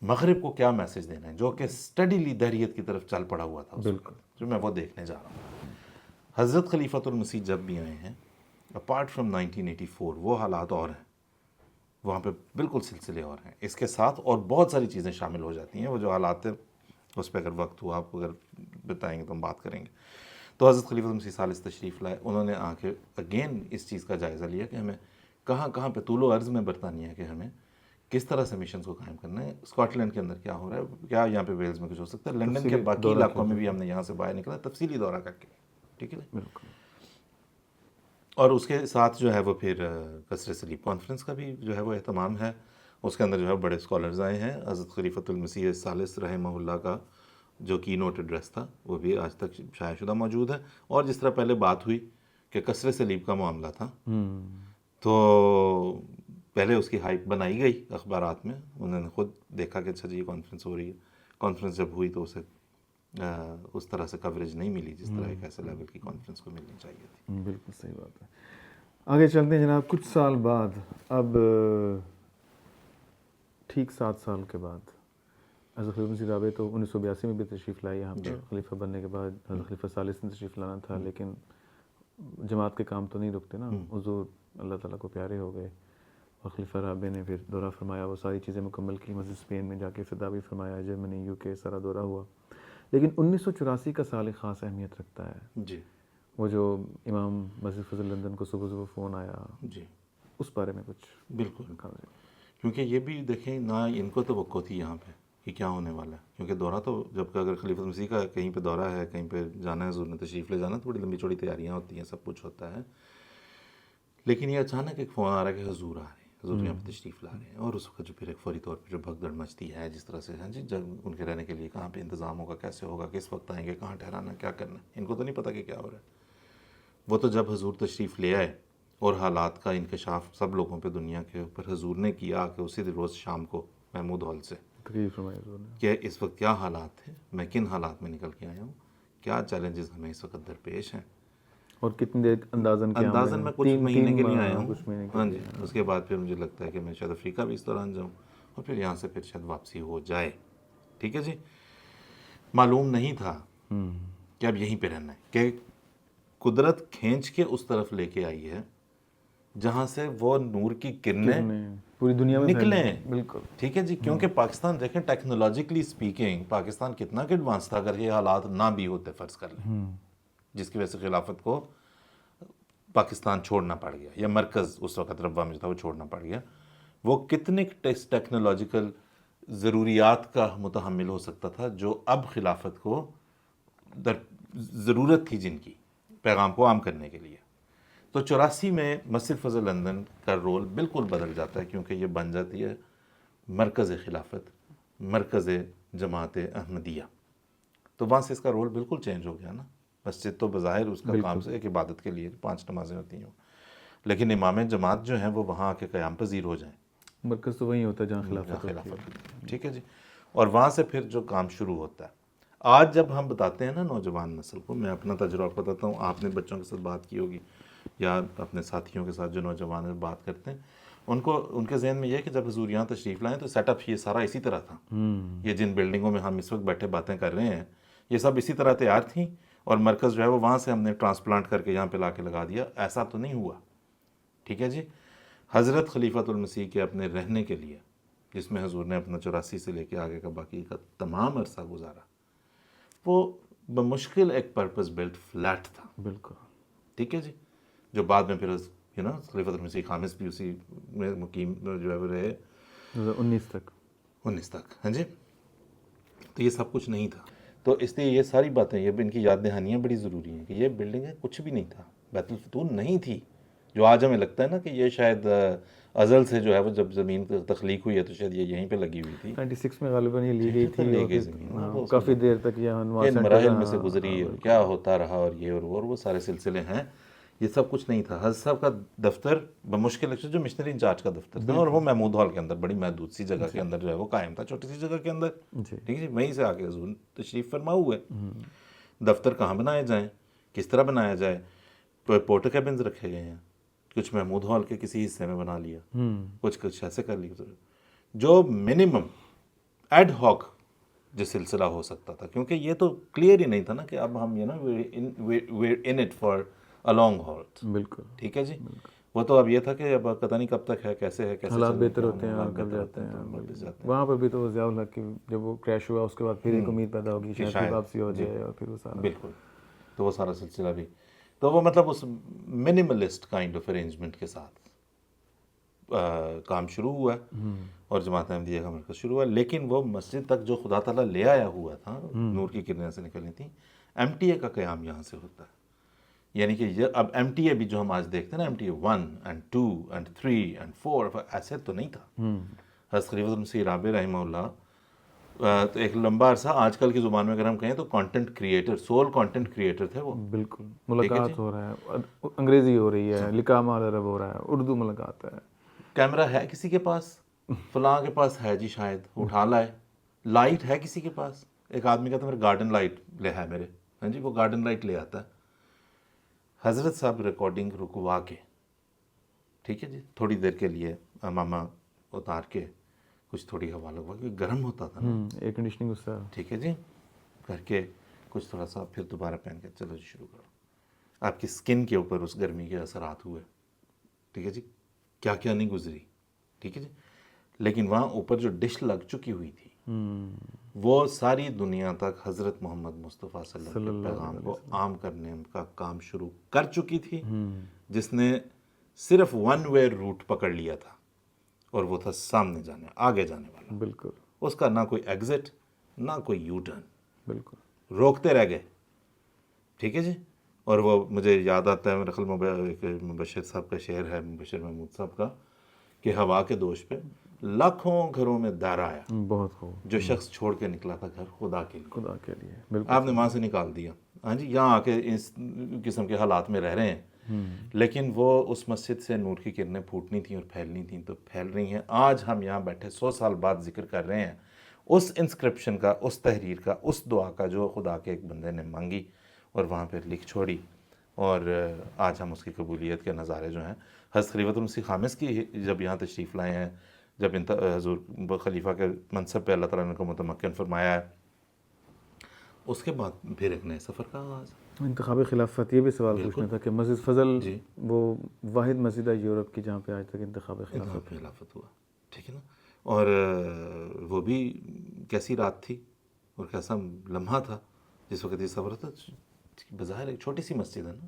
مغرب کو کیا میسج دینا ہے, جو کہ اسٹڈیلی دہریت کی طرف چل پڑا ہوا تھا, بالکل, جو میں وہ دیکھنے جا رہا ہوں. حضرت خلیفۃ المسیح جب بھی آئے ہیں اپارٹ فرام 1984 وہ حالات اور ہیں, وہاں پہ بالکل سلسلے اور ہیں. اس کے ساتھ اور بہت ساری چیزیں شامل ہو جاتی ہیں. وہ جو حالات ہیں اس پہ اگر وقت ہوا آپ اگر بتائیں گے تو ہم بات کریں گے. تو حضرت خلیفۃ المسیح ثالث تشریف لائے. انہوں نے آ کے اگین اس چیز کا جائزہ لیا کہ ہمیں کہاں کہاں پہ طول و عرض میں برطانیہ کے ہمیں کس طرح سے مشنز کو قائم کرنا ہے. اسکاٹ لینڈ کے اندر کیا ہو رہا ہے, کیا یہاں پہ ویلز میں کچھ ہو سکتا ہے, لنڈن کے باقی علاقوں میں بھی ہم نے یہاں سے باہر نکلا تفصیلی دورہ کر کے. ٹھیک ہے. بالکل. اور اس کے ساتھ جو ہے وہ پھر کثرت سلیب کانفرنس کا بھی جو ہے وہ اہتمام ہے. اس کے اندر جو ہے بڑے اسکالرز آئے ہیں. حضرت خلیفۃ المسیح ثالث رحمہ اللہ کا جو کی نوٹ ایڈریس تھا وہ بھی آج تک شائع شدہ موجود ہے. اور جس طرح پہلے بات ہوئی کہ کثرت سلیب کا معاملہ تھا, تو پہلے اس کی ہائپ بنائی گئی اخبارات میں. انہوں نے خود دیکھا کہ اچھا جی یہ کانفرنس ہو رہی ہے. کانفرنس جب ہوئی تو اسے اس طرح سے کوریج نہیں ملی جس طرح ایک ایسے لیول کی کانفرنس کو ملنی چاہیے تھی. بالکل صحیح بات ہے. آگے چلتے ہیں جناب. کچھ سال بعد, اب ٹھیک 7 سال کے بعد حضرت خلیفہ مسیح رابع تو 1982 میں بھی تشریف لائے یہاں پر. خلیفہ بننے کے بعد حضرت خلیفہ ثالث نے تشریف لانا تھا, لیکن جماعت کے کام تو نہیں رکتے نا. حضور اللہ تعالیٰ کو پیارے ہو گئے اور خلیفہ رابع نے پھر دورہ فرمایا, وہ ساری چیزیں مکمل کی. مسجد اسپین میں جا کے فدا بھی فرمایا, جرمنی, UK سارا دورہ ہوا. لیکن 1984 کا سال ایک خاص اہمیت رکھتا ہے. جی. وہ جو امام مسجد فضل لندن کو صبح صبح فون آیا, جی اس بارے میں کچھ. بالکل. کیونکہ یہ بھی دیکھیں نہ ان کو توقع تھی یہاں پہ کہ کیا ہونے والا ہے. کیونکہ دورہ تو جب کہ اگر خلیفہ مسیح کا کہیں پہ دورہ ہے, کہیں پہ جانا ہے, حضور نے تشریف لے جانا, تو بڑی لمبی چوڑی تیاریاں ہوتی ہیں, سب کچھ ہوتا ہے. لیکن یہ اچانک ایک فون آ رہا ہے کہ حضور آ رہے ہیں, حضور یہاں پہ تشریف لا رہے ہیں. اور اس وقت جو پھر ایک فوری طور پہ جو بھگدڑ مچتی ہے جس طرح سے, ہاں جی, جب ان کے رہنے کے لیے کہاں پہ انتظام ہوگا, کیسے ہوگا, کس وقت آئیں گے, کہاں ٹھہرانا, کیا کرنا, ان کو تو نہیں پتہ کہ کیا ہو رہا ہے. وہ تو جب حضور تشریف لے آئے اور حالات کا انکشاف سب لوگوں پہ دنیا کے اوپر حضور نے کیا کہ اسی روز شام کو محمود ہال سے کہ اس وقت کیا حالات تھے, میں کن حالات میں نکل کے آیا ہوں, کیا چیلنجز ہمیں اس وقت درپیش ہیں, اور کتنی دیر اندازاً میں کچھ مہینے کے لیے آیا ہوں. ہاں جی. ہاں. اس کے بعد پھر مجھے لگتا ہے کہ میں شاید افریقہ بھی اس دوران جاؤں اور پھر یہاں سے پھر شاید واپسی ہو جائے. ٹھیک ہے جی. معلوم نہیں تھا کہ اب یہیں پہ رہنا ہے, کہ قدرت کھینچ کے اس طرف لے کے آئی ہے جہاں سے وہ نور کی کرنیں پوری دنیا میں نکلیں. بالکل. ٹھیک ہے جی. کیونکہ پاکستان دیکھیں ٹیکنالوجیکلی سپیکنگ پاکستان کتنا کہ ایڈوانس تھا, اگر یہ حالات نہ بھی ہوتے فرض کر لیں, جس کی وجہ سے خلافت کو پاکستان چھوڑنا پڑ گیا, یا مرکز اس وقت ربوہ میں تھا وہ چھوڑنا پڑ گیا. وہ کتنے ٹیکنالوجیکل ضروریات کا متحمل ہو سکتا تھا جو اب خلافت کو ضرورت تھی جن کی پیغام کو عام کرنے کے لیے. تو 84 میں مسجد فضل لندن کا رول بالکل بدل جاتا ہے, کیونکہ یہ بن جاتی ہے مرکز خلافت, مرکز جماعت احمدیہ. تو وہاں سے اس کا رول بالکل چینج ہو گیا نا. مسجد تو بظاہر اس کا کام سے ایک عبادت کے لیے 5 نمازیں ہوتی ہیں, لیکن امام جماعت جو ہیں وہ وہاں آ کے قیام پذیر ہو جائیں. مرکز تو وہیں ہوتا ہے جہاں خلافت ہوتی ہے. ٹھیک ہے جی. اور وہاں سے پھر جو کام شروع ہوتا ہے. آج جب ہم بتاتے ہیں نا نوجوان نسل کو، میں اپنا تجربہ بتاتا ہوں، آپ نے بچوں کے ساتھ بات کی ہوگی یا اپنے ساتھیوں کے ساتھ جو نوجوان بات کرتے ہیں، ان کے ذہن میں یہ ہے کہ جب حضور یہاں تشریف لائیں تو سیٹ اپ یہ سارا اسی طرح تھا. یہ جن بلڈنگوں میں ہم اس وقت بیٹھے باتیں کر رہے ہیں یہ سب اسی طرح تیار تھیں، اور مرکز جو ہے وہ وہاں سے ہم نے ٹرانسپلانٹ کر کے یہاں پہ لا کے لگا دیا. ایسا تو نہیں ہوا. ٹھیک ہے جی. حضرت خلیفۃ المسیح کے اپنے رہنے کے لیے، جس میں حضور نے اپنا 84 سے لے کے آگے کا باقی کا تمام عرصہ گزارا، وہ بمشکل ایک پرپز بلٹ فلیٹ تھا. بالکل. ٹھیک ہے جی. جو بعد میں پھر خلیفۃ المسیح خامس بھی اسی میں مقیم جو ہے وہ رہے 19 تک. ہاں جی. تو یہ سب کچھ نہیں تھا. تو اس لیے یہ ساری باتیں، یہ ان کی یاد دہانیاں بڑی ضروری ہیں کہ یہ بلڈنگیں کچھ بھی نہیں تھا، بیت الفتون نہیں تھی. جو آج ہمیں لگتا ہے نا کہ یہ شاید ازل سے جو ہے وہ جب زمین تخلیق ہوئی ہے تو شاید یہ یہیں پہ لگی ہوئی تھی. 96 میں غالباً یہ لی گئی تھی لے اور گئی پھر زمین کافی دیر تک یہ ان مراحل میں سے گزری اور کیا ہوتا رہا اور یہ اور وہ سارے سلسلے ہیں. یہ سب کچھ نہیں تھا. حضرت صاحب کا دفتر بمشکل جو مشنری انچارج کا دفتر تھا، اور وہ محمود ہال کے اندر بڑی محدود سی جگہ کے اندر جو ہے وہ قائم تھا، چھوٹی سی جگہ کے اندر. ٹھیک ہے جی. وہیں سے آ کے حضور تشریف فرما ہوئے. دفتر کہاں بنائے جائیں، کس طرح بنایا جائے، پورٹر کیبنز رکھے گئے ہیں. کچھ محمود ہال کے کسی حصے میں بنا لیا، کچھ ایسے کر لیا. جو منیمم ایڈ ہاک جو سلسلہ ہو سکتا تھا، کیونکہ یہ تو کلیئر ہی نہیں تھا نا کہ اب ہم we're in it for a long haul. بالکل. ٹھیک ہے جی. وہ تو اب یہ تھا کہ اب پتہ نہیں کب تک ہے، کیسے ہے، کیسے حالات بہتر ہوتے ہیں اور کب جاتے ہیں. وہاں پہ بھی تو ضیاء الحق کی جب وہ کریش ہوا اس کے بعد پھر ایک امید پیدا ہوگی شاید واپسی ہو جائے، اور پھر وہ سارا بالکل. تو وہ سارا سلسلہ بھی تو وہ مطلب اس منیملسٹ کائنڈ آف ارینجمنٹ کے ساتھ کام شروع ہوا اور جماعت احمدیہ کا مرکز شروع ہوا. لیکن وہ مسجد تک جو خدا تعالیٰ لے آیا ہوا تھا، نور کی کرنیں سے نکلنی تھیں. ایم ٹی اے کا قیام یہاں سے ہوتا ہے. یعنی کہ یہ اب ایم ٹی اے بھی جو ہم آج دیکھتے ہیں نا، M T A 1 and 2 and 3 and 4 ایسے تو نہیں تھا. حضرت خلیفۃ المسیح رابع رحمہ اللہ تو ایک لمبا عرصہ آج کل کی زبان میں اگر ہم کہیں تو content creator, civil content creator تھے وہ. بالکل. ملاقات ہو رہا ہے، انگریزی ہو رہی ہے، لکام عرب ہو رہا ہے، اردو ملاقات ہے. کیمرہ ہے کسی کے پاس، فلاں کے پاس ہے جی، شاید اٹھا لائے. لائٹ ہے کسی کے پاس. ایک آدمی کہتا ہے میرے گارڈن لائٹ لے ہے میرے. ہاں جی. وہ گارڈن لائٹ لے آتا ہے. حضرت صاحب ریکارڈنگ رکوا کے، ٹھیک ہے جی، تھوڑی دیر کے لیے ماما اتار کے کچھ تھوڑی ہوا لگوا کے، گرم ہوتا تھا نا، ایئر کنڈیشننگ اس سے، ٹھیک ہے جی، کر کے کچھ تھوڑا سا پھر دوبارہ پہن کے چلو جی شروع کرو. آپ کی سکن کے اوپر اس گرمی کے اثرات ہوئے. ٹھیک ہے جی. کیا کیا نہیں گزری. ٹھیک ہے جی. لیکن وہاں اوپر جو ڈش لگ چکی ہوئی تھی وہ ساری دنیا تک حضرت محمد مصطفیٰ صلی اللہ علیہ وسلم کے پیغام کو عام کرنے کا کام شروع کر چکی تھی، جس نے صرف ون وے روٹ پکڑ لیا تھا، اور وہ تھا سامنے جانے، آگے جانے والا. بالکل. اس کا نہ کوئی ایگزٹ نہ کوئی یو ٹرن. بالکل. روکتے رہ گئے. ٹھیک ہے جی. اور وہ مجھے یاد آتا ہے میرے خیال مبشر صاحب کا شعر ہے، مبشر محمود صاحب کا، کہ ہوا کے دوش پہ لاکھوں گھروں میں دار آیا، بہت خوب، جو شخص چھوڑ کے نکلا تھا گھر خدا کے لیے. خدا کے لیے. بالکل. آپ نے وہاں سے نکال دیا. ہاں جی. یہاں آ کے اس قسم کے حالات میں رہ رہے ہیں، لیکن وہ اس مسجد سے نور کی کرنیں پھوٹنی تھیں اور پھیلنی تھیں تو پھیل رہی ہیں. آج ہم یہاں بیٹھے 100 سال بعد ذکر کر رہے ہیں اس انسکرپشن کا، اس تحریر کا، اس دعا کا جو خدا کے ایک بندے نے مانگی اور وہاں پہ لکھ چھوڑی. اور آج ہم اس کی قبولیت کے نظارے جو ہیں، حضرت خلیفۃ المسیح خامس کی جب یہاں تشریف لائے ہیں، جب حضور خلیفہ کے منصب پہ اللہ تعالیٰ نے کو متمکن فرمایا ہے، اس کے بعد پھر ایک نئے سفر کا آغاز. انتخاب خلافت، یہ بھی سوال پوچھنا تھا کہ مسجد فضل وہ واحد مسجد ہے یورپ کی جہاں پہ آج تک انتخاب خلافت ہوا. ٹھیک ہے نا. اور وہ بھی کیسی رات تھی اور کیسا لمحہ تھا جس وقت یہ سفر تھا. بظاہر ایک چھوٹی سی مسجد ہے نا،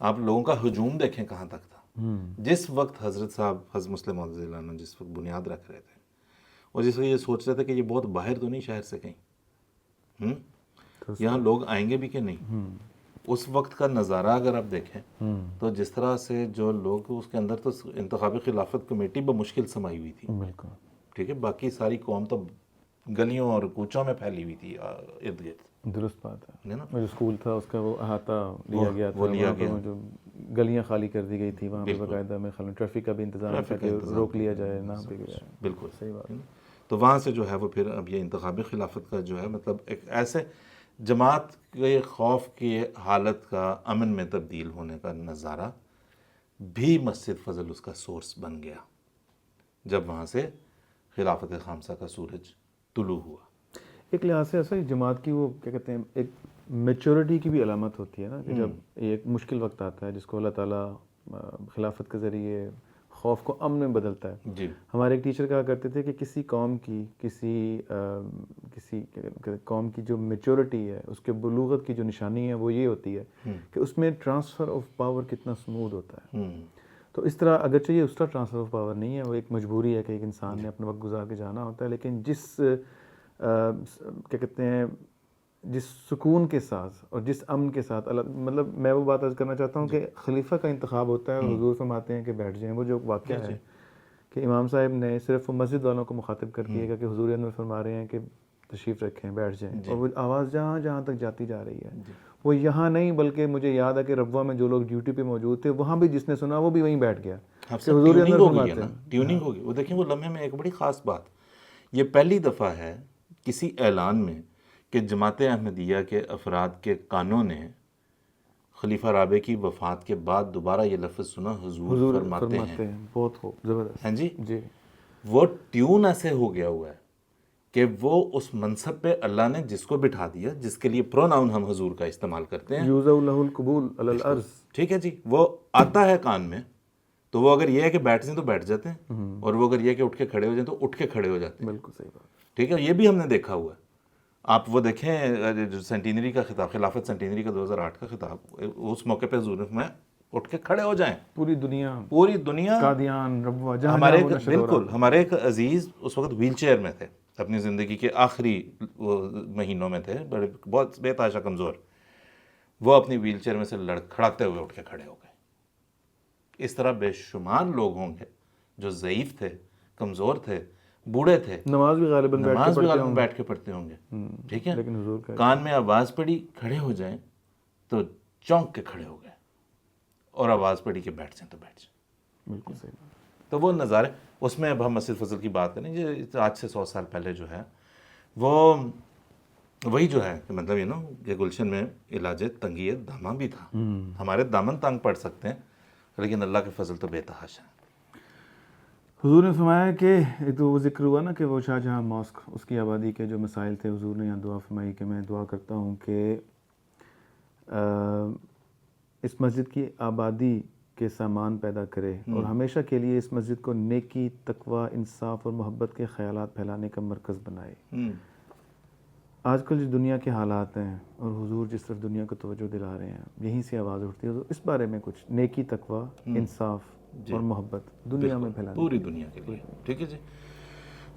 آپ لوگوں کا ہجوم دیکھیں کہاں تک تھا. جس وقت حضرت صاحب حضرت مسلم موعود رضی اللہ عنہ جس وقت بنیاد رکھ رہے تھے، اور جس وقت یہ سوچ رہے تھے کہ یہ بہت باہر تو نہیں شہر سے کہیں، یہاں لوگ آئیں گے بھی کہ نہیں. اس وقت کا نظارہ اگر آپ دیکھیں تو جس طرح سے جو لوگ اس کے اندر، تو انتخابی خلافت کمیٹی بمشکل سمائی ہوئی تھی. بالکل. ٹھیک ہے. باقی ساری قوم تو گلیوں اور کوچوں میں پھیلی ہوئی تھی ارد گرد. درست بات ہے نا. جو اسکول تھا اس کا وہ احاطہ لیا گیا تھا, وہاں پہ وہ جو گلیاں خالی کر دی گئی تھی, وہاں پہ باقاعدہ میں خیال ٹریفک کا بھی انتظام تھا کہ روک لیا جائے نہ پہ گیا. بالکل صحیح بات. تو وہاں سے جو ہے وہ پھر اب یہ انتخابی خلافت کا جو ہے مطلب ایک ایسے جماعت کے خوف کی حالت کا امن میں تبدیل ہونے کا نظارہ بھی مسجد فضل اس کا سورس بن گیا جب وہاں سے خلافت خامسہ کا سورج طلوع ہوا. ایک لحاظ سے ایسا جماعت کی وہ کیا کہتے ہیں ایک میچورٹی کی بھی علامت ہوتی ہے نا, کہ جب ایک مشکل وقت آتا ہے جس کو اللہ تعالیٰ خلافت کے ذریعے خوف کو امن میں بدلتا ہے. جی ہمارے ایک ٹیچر کہا کرتے تھے کہ کسی قوم کی قوم کی جو میچورٹی ہے, اس کے بلوغت کی جو نشانی ہے وہ یہ ہوتی ہے کہ اس میں ٹرانسفر آف پاور کتنا اسموتھ ہوتا ہے. تو اس طرح اگرچہ یہ اس طرح ٹرانسفر آف پاور نہیں ہے, وہ ایک مجبوری ہے کہ ایک انسان نے اپنا وقت گزار کے جانا ہوتا ہے, لیکن جس کیا کہتے ہیں جس سکون کے ساتھ اور جس امن کے ساتھ مطلب میں وہ بات عرض کرنا چاہتا ہوں کہ خلیفہ کا انتخاب ہوتا ہے اور حضور فرماتے ہیں کہ بیٹھ جائیں. وہ جو واقعہ ہے کہ امام صاحب نے صرف مسجد والوں کو مخاطب کر کے کہ حضور انور فرما رہے ہیں کہ تشریف رکھیں بیٹھ جائیں, اور وہ آواز جہاں جہاں تک جاتی جا رہی ہے وہ یہاں نہیں بلکہ مجھے یاد ہے کہ ربوہ میں جو لوگ ڈیوٹی پہ موجود تھے وہاں بھی جس نے سنا وہ بھی وہیں بیٹھ گیا. حضور انور فرماتے ہیں ٹیوننگ ہوگی. وہ دیکھیں وہ لمحے میں ایک بڑی خاص بات, یہ پہلی دفعہ ہے کسی اعلان میں کہ جماعت احمدیہ کے افراد کے کانوں نے خلیفہ رابع کی وفات کے بعد دوبارہ یہ لفظ سنا حضور فرماتے ہیں. بہت خوب, زبردست. ہاں جی جی وہ ٹیون ایسے ہو گیا ہوا ہے کہ وہ اس منصب پہ اللہ نے جس کو بٹھا دیا, جس کے لیے پروناؤن ہم حضور کا استعمال کرتے ہیں, یوزع لہ القبول علی الارض, ٹھیک ہے جی, وہ آتا ہے کان میں تو وہ اگر یہ ہے کہ بیٹھ جائیں تو بیٹھ جاتے ہیں, اور وہ اگر یہ ہے کہ اٹھ کے کھڑے ہو جائیں تو اٹھ کے کھڑے ہو جاتے ہیں. بالکل صحیح بات. ٹھیک ہے, یہ بھی ہم نے دیکھا ہوا ہے. آپ وہ دیکھیں جو سینٹینری کا خطاب, خلافت سینٹینری کا 2008 کا خطاب, اس موقع پہ حضور نے فرمایا اٹھ کے کھڑے ہو جائیں. پوری دنیا قادیان ربوہ جہاں ہمارے بالکل ہمارے ایک عزیز اس وقت ویل چیئر میں تھے, اپنی زندگی کے آخری مہینوں میں تھے, بہت بے تحاشا کمزور, وہ اپنی ویل چیئر میں سے لڑکھڑاتے ہوئے اٹھ کے کھڑے ہو گئے. اس طرح بے شمار لوگ ہوں گے جو ضعیف تھے, کمزور تھے, بوڑھے تھے, نماز بھی غالباً بیٹھ کے پڑھتے ہوں گے. ٹھیک ہے, لیکن حضور کا کان میں آواز پڑی کھڑے ہو جائیں تو چونک کے کھڑے ہو گئے, اور آواز پڑی کہ بیٹھ جائیں تو بیٹھ جائیں. بالکل صحیح. تو وہ نظارے اس میں اب ہم مسجد فضل کی بات کریں, یہ آج سے 100 سال پہلے جو ہے وہ وہی جو ہے کہ مطلب یہ گلشن میں علاج تنگی داماں بھی تھا. ہمارے دامن تنگ پڑ سکتے ہیں لیکن اللہ کے فضل تو بے تحاشا ہے. حضور نے فرمایا کہ ایک تو وہ ذکر ہوا نا کہ وہ شاہ جہاں ماسک اس کی آبادی کے جو مسائل تھے, حضور نے یہاں دعا فرمائی کہ میں دعا کرتا ہوں کہ اس مسجد کی آبادی کے سامان پیدا کرے اور ہمیشہ کے لیے اس مسجد کو نیکی, تقوی, انصاف اور محبت کے خیالات پھیلانے کا مرکز بنائے. آج کل جو دنیا کے حالات ہیں اور حضور جس طرف دنیا کو توجہ دلا رہے ہیں, یہیں سے آواز اٹھتی ہے. تو اس بارے میں کچھ نیکی, تقوی, انصاف اور محبت دنیا میں پھیلانے, پوری دنیا کے لیے. ٹھیک ہے جی.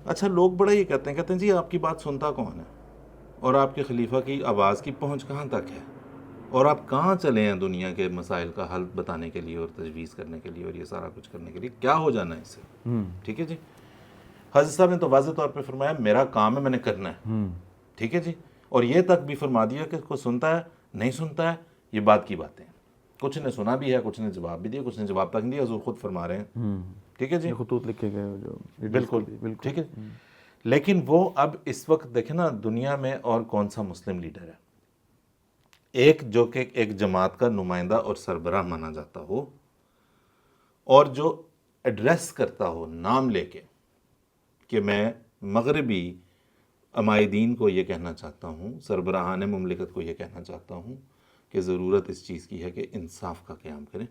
اچھا, لوگ بڑا یہ کہتے ہیں جی آپ کی بات سنتا کون ہے, اور آپ کے خلیفہ کی آواز کی پہنچ کہاں تک ہے, اور آپ کہاں چلے ہیں دنیا کے مسائل کا حل بتانے کے لیے اور تجویز کرنے کے لیے اور یہ سارا کچھ کرنے کے لیے, کیا ہو جانا ہے اس سے. ٹھیک ہے جی. حضرت صاحب نے تو واضح طور پہ فرمایا میرا کام ہے, میں نے کرنا ہے. ٹھیک ہے جی. اور یہ تک بھی فرما دیا کہ کوئی سنتا ہے نہیں سنتا ہے یہ بات کی باتیں, کچھ نے سنا بھی ہے, کچھ نے جواب بھی دیا, کچھ نے جواب تک نہیں دیا, حضور خود فرما رہے ہیں. ٹھیک ہے جی, خطوط لکھے گئے جو بالکل ٹھیک ہے. لیکن وہ اب اس وقت دیکھیں نا دنیا میں اور کون سا مسلم لیڈر ہے ایک جو کہ ایک جماعت کا نمائندہ اور سربراہ مانا جاتا ہو, اور جو ایڈریس کرتا ہو نام لے کے کہ میں مغربی عمائدین کو یہ کہنا چاہتا ہوں, سربراہان مملکت کو یہ کہنا چاہتا ہوں کہ ضرورت اس چیز کی ہے کہ انصاف کا قیام کریں.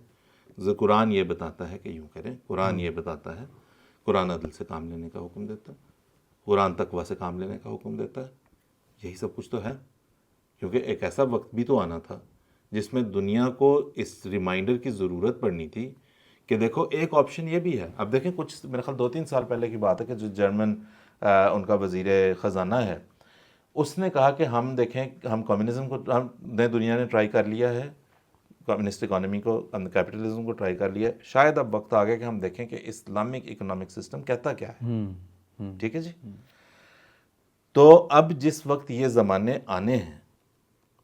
قرآن یہ بتاتا ہے کہ یوں کریں, قرآن یہ بتاتا ہے, قرآن عدل سے کام لینے کا حکم دیتا ہے, قرآن تقویٰ سے کام لینے کا حکم دیتا ہے. یہی سب کچھ تو ہے, کیونکہ ایک ایسا وقت بھی تو آنا تھا جس میں دنیا کو اس ریمائنڈر کی ضرورت پڑنی تھی کہ دیکھو ایک آپشن یہ بھی ہے. اب دیکھیں کچھ میرے خیال 2-3 سال پہلے کی بات ہے کہ جو جرمن ان کا وزیر خزانہ ہے, اس نے کہا کہ ہم دیکھیں ہم کمیونزم کو ہم نئے دنیا نے ٹرائی کر لیا ہے, کمیونسٹ اکانومی کو, کیپٹلزم کو ٹرائی کر لیا ہے, شاید اب وقت آ گیا کہ ہم دیکھیں کہ اسلامک اکنامک سسٹم کہتا کیا ہے. ٹھیک ہے جی. تو اب جس وقت یہ زمانے آنے ہیں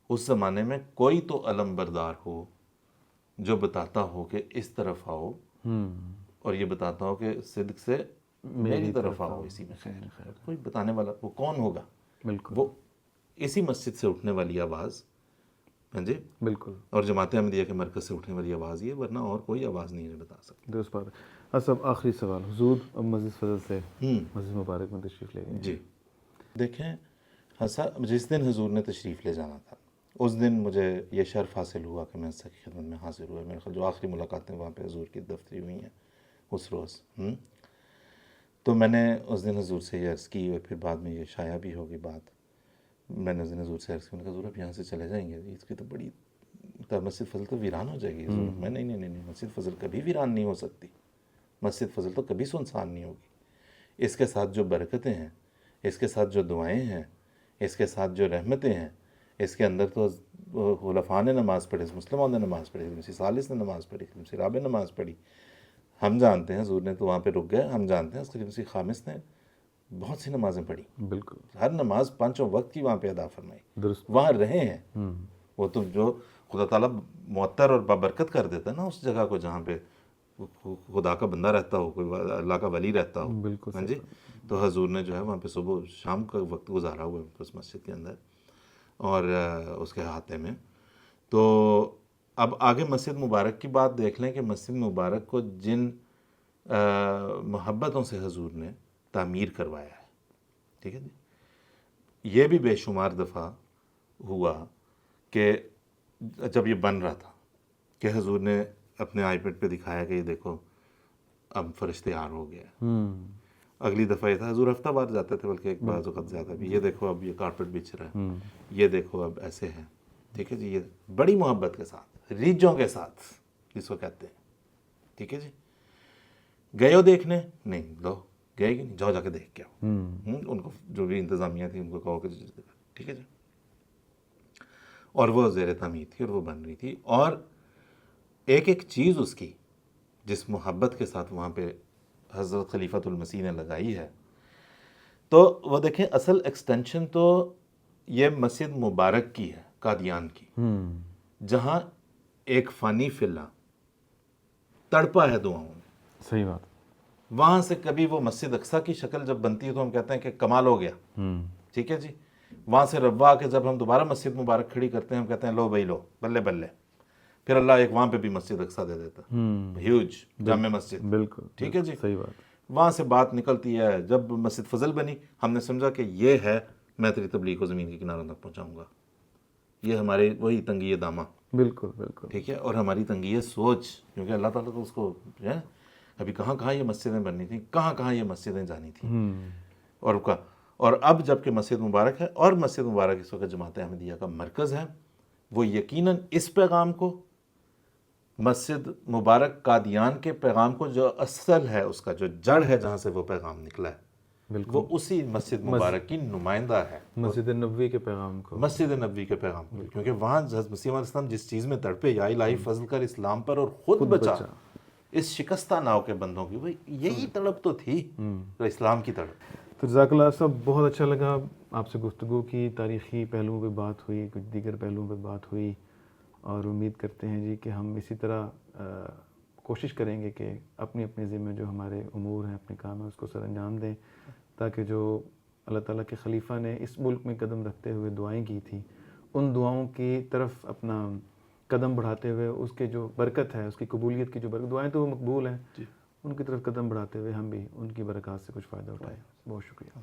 اس زمانے میں کوئی تو علم بردار ہو جو بتاتا ہو کہ اس طرف آؤ اور یہ بتاتا ہو کہ صدق سے میری طرف آؤ، اسی میں خیر. کوئی بتانے والا وہ کون ہوگا؟ بالکل وہ اسی مسجد سے اٹھنے والی آواز، ہاں جی، بالکل اور جماعت احمدیہ کے مرکز سے اٹھنے والی آواز یہ، ورنہ اور کوئی آواز نہیں ہے بتا سکتی. درست بات ہے. صاحب آخری سوال، حضور اب مسجد فضل سے مسجد مبارک میں تشریف لے گئے. جی دیکھیں جس دن حضور نے تشریف لے جانا تھا اس دن مجھے یہ شرف حاصل ہوا کہ میں اس کی خدمت میں حاضر ہوا. میرے خیال جو آخری ملاقاتیں وہاں پہ حضور کی دفتری ہوئی ہیں اس روز، تو میں نے اس دن حضور سے یہ عرض کی، اور پھر بعد میں یہ شائع بھی ہوگی بات. میں نے اس دن حضور سے عرض کی، میں نے کہا حضور اب یہاں سے چلے جائیں گے، اس کی تو بڑی مسجد فضل تو ویران ہو جائے گی. حضور میں نہیں، مسجد فضل کبھی ویران نہیں ہو سکتی، مسجد فضل تو کبھی سنسان نہیں ہوگی. اس کے ساتھ جو برکتیں ہیں، اس کے ساتھ جو دعائیں ہیں، اس کے ساتھ جو رحمتیں ہیں، اس کے اندر تو خلفاء نے نماز پڑھی، مسلموں نے نماز پڑھی، خلیفہ ثالث نے نماز پڑھی، خلیفہ رابع نے نماز پڑھی. ہم جانتے ہیں حضور نے تو وہاں پہ رک گئے، ہم جانتے ہیں خلیفہ خامس نے بہت سی نمازیں پڑھی، بالکل ہر نماز پانچوں وقت کی وہاں پہ ادا فرمائی، درست. وہاں رہے ہیں. وہ تو جو خدا تعالیٰ معطر اور بابرکت کر دیتا ہے نا اس جگہ کو جہاں پہ خدا کا بندہ رہتا ہو، کوئی اللہ کا ولی رہتا ہو. بالکل ہاں جی، تو حضور نے جو ہے وہاں پہ صبح شام کا وقت گزارا ہوا ہے اس مسجد کے اندر اور اس کے احاطے میں. تو اب آگے مسجد مبارک کی بات دیکھ لیں کہ مسجد مبارک کو جن محبتوں سے حضور نے تعمیر کروایا ہے، ٹھیک ہے جی، یہ بھی بے شمار دفعہ ہوا کہ جب یہ بن رہا تھا کہ حضور نے اپنے آئی پیڈ پہ دکھایا کہ یہ دیکھو اب فرش تیار ہو گیا ہے. اگلی دفعہ یہ تھا حضور ہفتہ بعد جاتے تھے، بلکہ ایک بعض وقت زیادہ بھی، یہ دیکھو اب یہ کارپیٹ بچھ رہا ہے، یہ دیکھو اب ایسے ہے. ٹھیک ہے جی، یہ بڑی محبت کے ساتھ، ریجوں کے ساتھ جس کو کہتے ہیں. ٹھیک ہے جی، گئے ہو دیکھنے؟ نہیں، لو گئے کہ نہیں، جاؤ جا کے دیکھ کے آؤ. ان کو جو بھی انتظامیہ تھی ان کو کہو کہ ٹھیک ہے جی. اور وہ زیر تعمیر تھی اور وہ بن رہی تھی، اور ایک ایک چیز اس کی جس محبت کے ساتھ وہاں پہ حضرت خلیفۃ المسیح نے لگائی ہے. تو وہ دیکھیں اصل ایکسٹینشن تو یہ مسجد مبارک کی ہے، قادیان کی، جہاں ایک فانی فلہ تڑپا ہے دعاؤں میں. صحیح بات. وہاں سے کبھی وہ مسجد اقصیٰ کی شکل جب بنتی ہے تو ہم کہتے ہیں کہ کمال ہو گیا. ٹھیک ہے جی، وہاں سے روا کے جب ہم دوبارہ مسجد مبارک کھڑی کرتے ہیں ہم کہتے ہیں لو بھائی لو، بلے بلے. پھر اللہ ایک وہاں پہ بھی مسجد اقصیٰ دے دیتا، ہیوج جامع مسجد. بالکل ٹھیک ہے جی، صحیح بات. وہاں سے بات نکلتی ہے. جب مسجد فضل بنی ہم نے سمجھا کہ یہ ہے، میں تیری تبلیغ کو زمین کے کناروں تک پہنچاؤں گا. یہ ہمارے وہی تنگی دامہ. بالکل بالکل ٹھیک ہے، اور ہماری تنگی سوچ، کیونکہ اللہ تعالیٰ تو اس کو جو ہے ابھی کہاں یہ مسجدیں بننی تھیں، کہاں یہ مسجدیں جانی تھیں. اور اب جب کہ مسجد مبارک ہے، اور مسجد مبارک اس وقت جماعت احمدیہ کا مرکز ہے، وہ یقیناً اس پیغام کو، مسجد مبارک قادیان کے پیغام کو، جو اصل ہے اس کا جو جڑ ہے جہاں سے وہ پیغام نکلا ہے، وہ اسی مسجد مبارک کی نمائندہ ہے. مسجد نبوی کے پیغام کو، مسجد نبوی کے پیغام کو، کیونکہ وہاں حضرت مسیح علیہ السلام جس چیز میں تڑپے، یا الہی فضل کر اسلام پر اور خود بچا اس شکستہ ناؤ کے بندوں کی، وہ یہی تڑپ تو تھی، اسلام کی تڑپ. تو جزاک اللہ صاحب، بہت اچھا لگا آپ سے گفتگو کی، تاریخی پہلوؤں پہ بات ہوئی، کچھ دیگر پہلوؤں پہ بات ہوئی، اور امید کرتے ہیں جی کہ ہم اسی طرح کوشش کریں گے کہ اپنی اپنی ذمہ جو ہمارے امور ہیں، اپنے کام ہیں، اس کو سر انجام دیں، تاکہ جو اللہ تعالیٰ کے خلیفہ نے اس ملک میں قدم رکھتے ہوئے دعائیں کی تھیں، ان دعاؤں کی طرف اپنا قدم بڑھاتے ہوئے اس کے جو برکت ہے، اس کی قبولیت کی جو برکت، دعائیں تو وہ مقبول ہیں، ان کی طرف قدم بڑھاتے ہوئے ہم بھی ان کی برکات سے کچھ فائدہ اٹھائیں. بہت شکریہ.